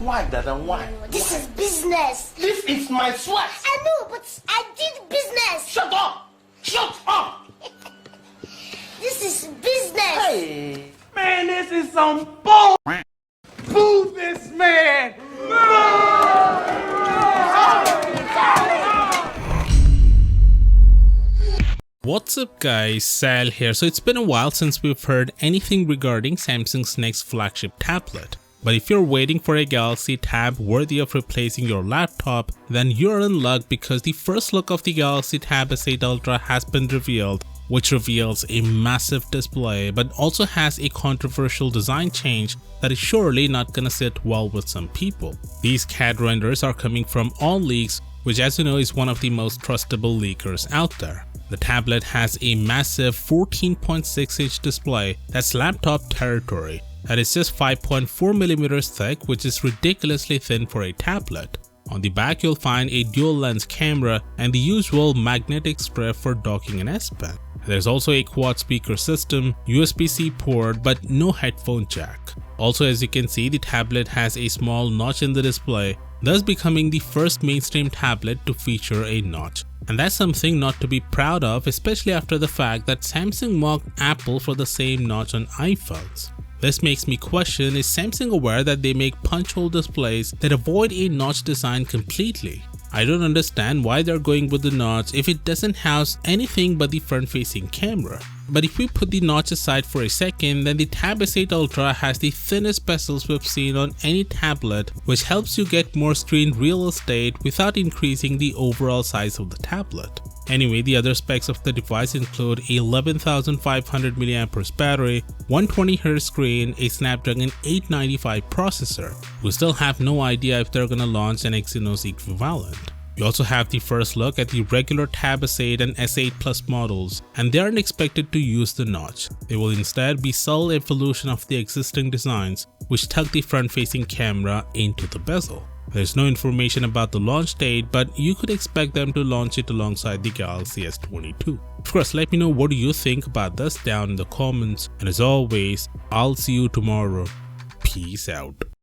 Why, Dada? Why? This is business. This is my sweat. I know, but I did business. Shut up! Shut up! This is business. Hey, man, this is some bull. Boo this man! What's up guys, Sal here. So it's been a while since we've heard anything regarding Samsung's next flagship tablet. But if you're waiting for a Galaxy Tab worthy of replacing your laptop, then you're in luck because the first look of the Galaxy Tab S8 Ultra has been revealed, which reveals a massive display but also has a controversial design change that is surely not gonna sit well with some people. These CAD renders are coming from AllLeaks, which as you know is one of the most trustable leakers out there. The tablet has a massive 14.6-inch display that's laptop territory, that is just 5.4mm thick, which is ridiculously thin for a tablet. On the back you'll find a dual lens camera and the usual magnetic strip for docking an S Pen. There's also a quad speaker system, USB-C port but no headphone jack. Also, as you can see, the tablet has a small notch in the display, thus becoming the first mainstream tablet to feature a notch. And that's something not to be proud of, especially after the fact that Samsung mocked Apple for the same notch on iPhones. This makes me question, is Samsung aware that they make punch hole displays that avoid a notch design completely? I don't understand why they're going with the notch if it doesn't house anything but the front facing camera. But if we put the notch aside for a second, then the Tab S8 Ultra has the thinnest bezels we've seen on any tablet, which helps you get more screen real estate without increasing the overall size of the tablet. Anyway, the other specs of the device include a 11,500 mAh battery, 120Hz screen, a Snapdragon 895 processor. We still have no idea if they're gonna launch an Exynos equivalent. We also have the first look at the regular Tab S8 and S8 Plus models, and they aren't expected to use the notch. They will instead be subtle evolution of the existing designs, which tuck the front-facing camera into the bezel. There's no information about the launch date, but you could expect them to launch it alongside the Galaxy S22. Of course, let me know what do you think about this down in the comments, and as always, I'll see you tomorrow. Peace out.